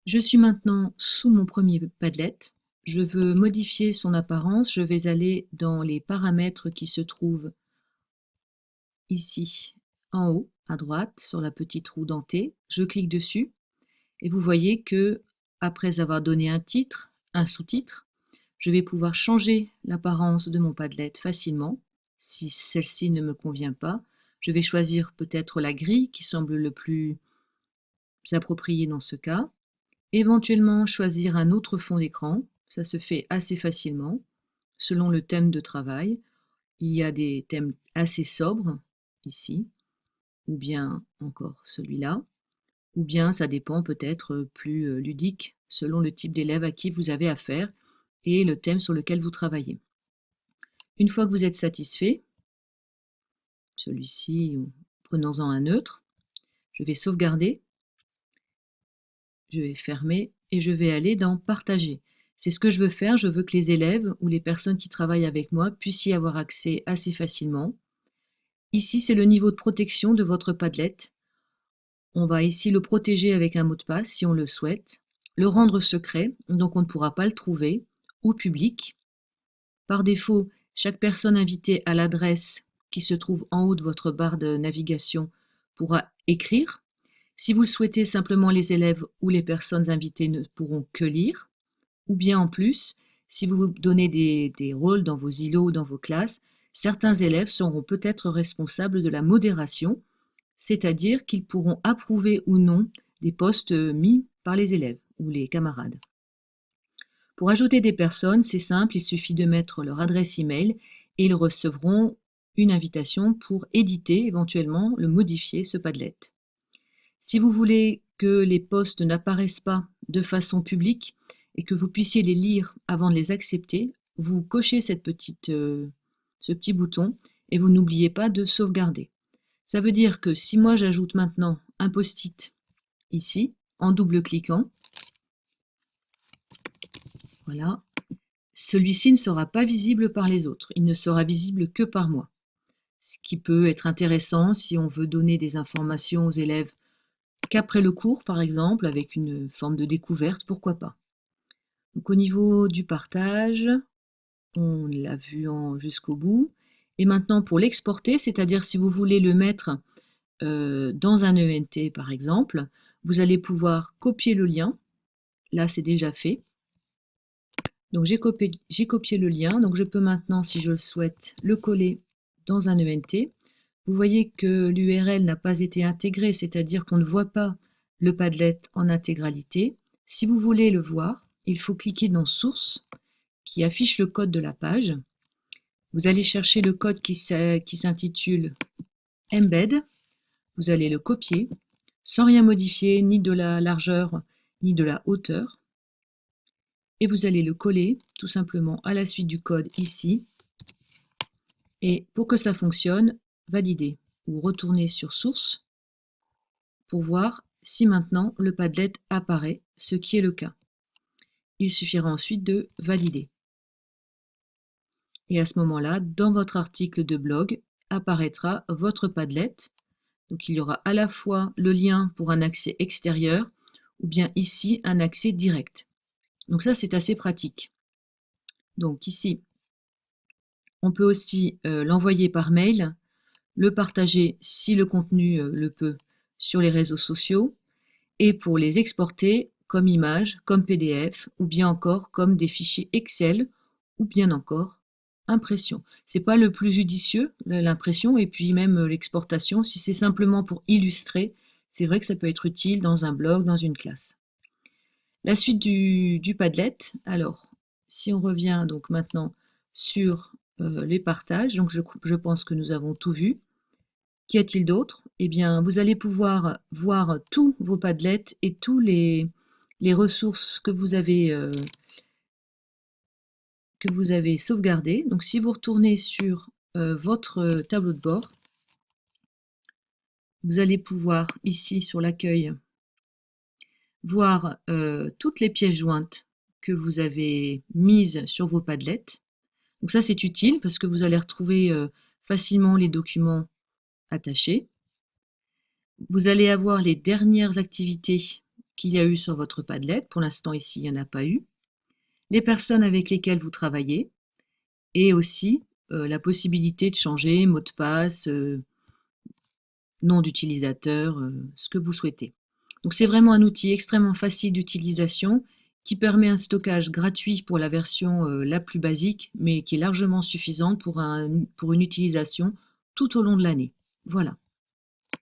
Je suis maintenant sous mon premier Padlet. Je veux modifier son apparence. Je vais aller dans les paramètres qui se trouvent ici en haut à droite sur la petite roue dentée. Je clique dessus et vous voyez que après avoir donné un titre, un sous-titre, je vais pouvoir changer l'apparence de mon Padlet facilement. Si celle-ci ne me convient pas, je vais choisir peut-être la grille qui semble le plus approprié dans ce cas. Éventuellement choisir un autre fond d'écran, ça se fait assez facilement, selon le thème de travail. Il y a des thèmes assez sobres, ici, ou bien encore celui-là, ou bien ça dépend peut-être plus ludique, selon le type d'élève à qui vous avez affaire et le thème sur lequel vous travaillez. Une fois que vous êtes satisfait, celui-ci, prenons-en un neutre, je vais sauvegarder, je vais fermer et je vais aller dans Partager. C'est ce que je veux faire, je veux que les élèves ou les personnes qui travaillent avec moi puissent y avoir accès assez facilement. Ici, c'est le niveau de protection de votre Padlet. On va ici le protéger avec un mot de passe si on le souhaite, le rendre secret, donc on ne pourra pas le trouver, ou public. Par défaut, chaque personne invitée à l'adresse qui se trouve en haut de votre barre de navigation pourra écrire. Si vous le souhaitez, simplement les élèves ou les personnes invitées ne pourront que lire. Ou bien en plus, si vous donnez des rôles dans vos îlots ou dans vos classes, certains élèves seront peut-être responsables de la modération, c'est-à-dire qu'ils pourront approuver ou non des posts mis par les élèves ou les camarades. Pour ajouter des personnes, c'est simple, il suffit de mettre leur adresse email et ils recevront une invitation pour éditer, éventuellement le modifier, ce Padlet. Si vous voulez que les posts n'apparaissent pas de façon publique et que vous puissiez les lire avant de les accepter, vous cochez ce petit bouton et vous n'oubliez pas de sauvegarder. Ça veut dire que si moi j'ajoute maintenant un post-it ici, en double-cliquant, voilà, celui-ci ne sera pas visible par les autres, il ne sera visible que par moi. Ce qui peut être intéressant si on veut donner des informations aux élèves qu'après le cours, par exemple, avec une forme de découverte, pourquoi pas. Donc au niveau du partage, on l'a vu jusqu'au bout. Et maintenant pour l'exporter, c'est-à-dire si vous voulez le mettre dans un ENT par exemple, vous allez pouvoir copier le lien. Là c'est déjà fait. Donc j'ai copié le lien, donc je peux maintenant, si je le souhaite, le coller dans un ENT. Vous voyez que l'URL n'a pas été intégrée, c'est-à-dire qu'on ne voit pas le Padlet en intégralité. Si vous voulez le voir, il faut cliquer dans Source, qui affiche le code de la page. Vous allez chercher le code qui s'intitule Embed. Vous allez le copier, sans rien modifier, ni de la largeur, ni de la hauteur. Et vous allez le coller, tout simplement, à la suite du code ici. Et pour que ça fonctionne, valider ou retourner sur Source pour voir si maintenant le Padlet apparaît, ce qui est le cas. Il suffira ensuite de valider. Et à ce moment-là, dans votre article de blog, apparaîtra votre Padlet. Donc il y aura à la fois le lien pour un accès extérieur ou bien ici un accès direct. Donc ça c'est assez pratique. Donc ici, on peut aussi l'envoyer par mail, le partager si le contenu le peut sur les réseaux sociaux et pour les exporter comme image, comme PDF ou bien encore comme des fichiers Excel ou bien encore impression. C'est pas le plus judicieux, l'impression, et puis même l'exportation, si c'est simplement pour illustrer, c'est vrai que ça peut être utile dans un blog, dans une classe. La suite du Padlet, alors, si on revient donc maintenant sur les partages, donc je pense que nous avons tout vu. Qu'y a-t-il d'autre? Eh bien, vous allez pouvoir voir tous vos Padlets et tous les ressources que vous avez sauvegardées. Donc, si vous retournez sur votre tableau de bord, vous allez pouvoir, ici sur l'accueil, voir toutes les pièces jointes que vous avez mises sur vos Padlets. Donc ça, c'est utile parce que vous allez retrouver facilement les documents attachés. Vous allez avoir les dernières activités qu'il y a eu sur votre Padlet. Pour l'instant, ici, il n'y en a pas eu. Les personnes avec lesquelles vous travaillez et aussi la possibilité de changer mot de passe, nom d'utilisateur, ce que vous souhaitez. Donc c'est vraiment un outil extrêmement facile d'utilisation qui permet un stockage gratuit pour la version la plus basique, mais qui est largement suffisante pour une utilisation tout au long de l'année. Voilà.